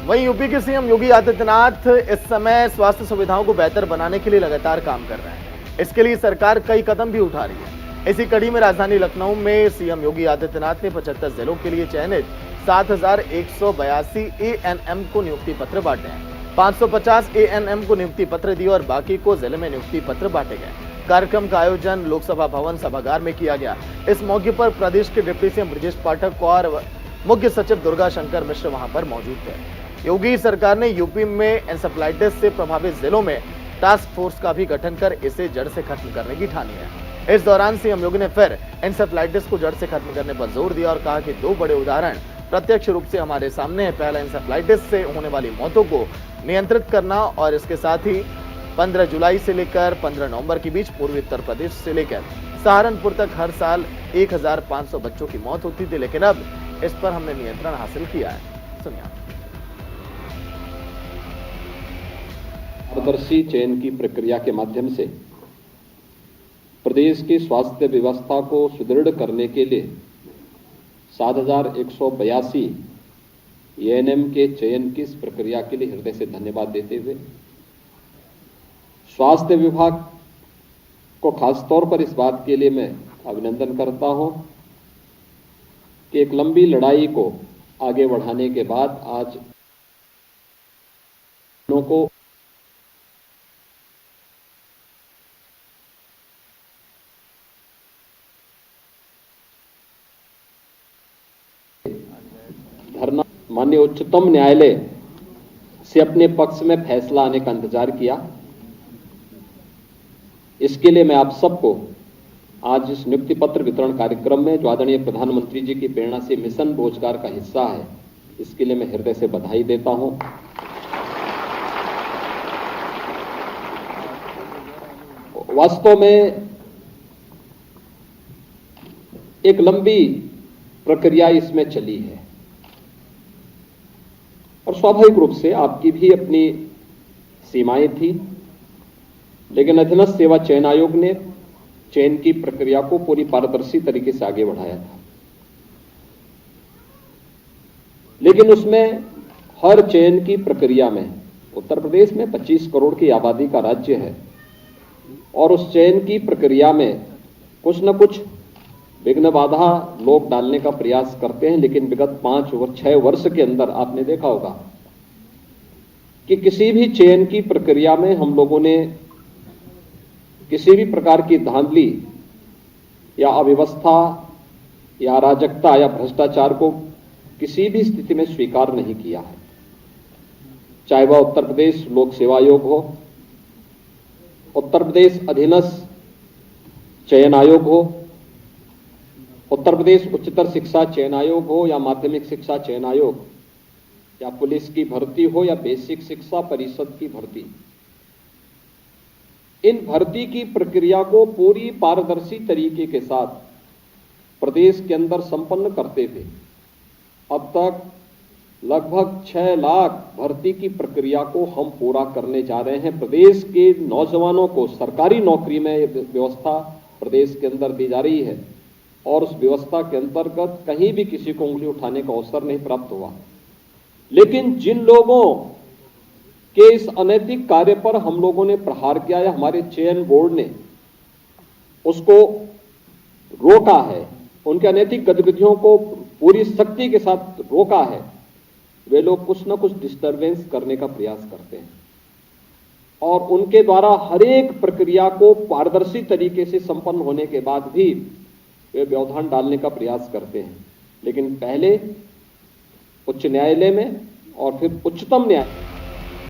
वहीं यूपी के सीएम योगी आदित्यनाथ इस समय स्वास्थ्य सुविधाओं को बेहतर बनाने के लिए लगातार काम कर रहे हैं। इसके लिए सरकार कई कदम भी उठा रही है। इसी कड़ी में राजधानी लखनऊ में सीएम योगी आदित्यनाथ ने 75 जिलों के लिए चयनित 7,182 एएनएम को नियुक्ति पत्र बांटे हैं। 550 एएनएम को नियुक्ति पत्र दिए और बाकी को जिले में नियुक्ति पत्र बांटे गए। कार्यक्रम का आयोजन लोकसभा भवन सभागार में किया गया। इस मौके पर प्रदेश के डिप्टी सीएम ब्रजेश पाठक और मुख्य सचिव दुर्गा शंकर मिश्र वहां पर मौजूद थे। योगी सरकार ने यूपी में एन्सेफेलाइटिस से प्रभावित जिलों में टास्क फोर्स का भी गठन कर इसे जड़ से खत्म करने की ठानी है। इस दौरान सीएम योगी ने फिर एन्सेफेलाइटिस को जड़ से खत्म करने पर जोर दिया और कहा कि दो बड़े उदाहरण प्रत्यक्ष रूप से हमारे सामने है। पहला, एन्सेफेलाइटिस से होने वाली मौतों को नियंत्रित करना और इसके साथ ही 15 जुलाई से लेकर 15 नवंबर के बीच पूर्वी उत्तर प्रदेश से लेकर सहारनपुर तक हर साल 1,500 बच्चों की मौत होती थी, लेकिन अब इस पर हमने नियंत्रण हासिल किया है। सुनिए। पारदर्शी चयन की प्रक्रिया के माध्यम से प्रदेश की स्वास्थ्य व्यवस्था को सुदृढ़ करने के लिए 7,182 एएनएम के चयन की इस प्रक्रिया के लिए हृदय से धन्यवाद देते हुए स्वास्थ्य विभाग को खासतौर पर इस बात के लिए मैं अभिनंदन करता हूं कि एक लंबी लड़ाई को आगे बढ़ाने के बाद आज को धरना माननीय उच्चतम न्यायालय से अपने पक्ष में फैसला आने का इंतजार किया। इसके लिए मैं आप सबको आज इस नियुक्ति पत्र वितरण कार्यक्रम में जो आदरणीय प्रधानमंत्री जी की प्रेरणा से मिशन रोजगार का हिस्सा है, इसके लिए मैं हृदय से बधाई देता हूं। वास्तव में एक लंबी प्रक्रिया इसमें चली है और स्वाभाविक रूप से आपकी भी अपनी सीमाएं थी, लेकिन अधीनस्थ सेवा चयन आयोग ने चयन की प्रक्रिया को पूरी पारदर्शी तरीके से आगे बढ़ाया था। लेकिन उसमें हर चयन की प्रक्रिया में उत्तर प्रदेश में 25 करोड़ की आबादी का राज्य है और उस चयन की प्रक्रिया में कुछ न कुछ विघ्न बाधा लोग डालने का प्रयास करते हैं। लेकिन विगत 5-6 वर्ष के अंदर आपने देखा होगा कि किसी भी चयन की प्रक्रिया में हम लोगों ने किसी भी प्रकार की धांधली या अव्यवस्था या अराजकता या भ्रष्टाचार को किसी भी स्थिति में स्वीकार नहीं किया है। चाहे वह उत्तर प्रदेश लोक सेवा आयोग हो, उत्तर प्रदेश अधीनस्थ चयन आयोग हो, उत्तर प्रदेश उच्चतर शिक्षा चयन आयोग हो या माध्यमिक शिक्षा चयन आयोग, या पुलिस की भर्ती हो या बेसिक शिक्षा परिषद की भर्ती। इन भर्ती की प्रक्रिया को पूरी पारदर्शी तरीके के साथ प्रदेश के अंदर संपन्न करते हुए अब तक लगभग 6 लाख भर्ती की प्रक्रिया को हम पूरा करने जा रहे हैं। प्रदेश के नौजवानों को सरकारी नौकरी में व्यवस्था प्रदेश के अंदर दी जा रही है और उस व्यवस्था के अंतर्गत कहीं भी किसी को उंगली उठाने का अवसर नहीं प्राप्त हुआ। लेकिन जिन लोगों के इस अनैतिक कार्य पर हम लोगों ने प्रहार किया या हमारे चयन बोर्ड ने उसको रोका है, उनके अनैतिक गतिविधियों को पूरी सख्ती के साथ रोका है, वे लोग कुछ न कुछ डिस्टरबेंस करने का प्रयास करते हैं और उनके द्वारा हर एक प्रक्रिया को पारदर्शी तरीके से संपन्न होने के बाद भी वे व्यवधान डालने का प्रयास करते हैं। लेकिन पहले उच्च न्यायालय में और फिर उच्चतम न्यायालय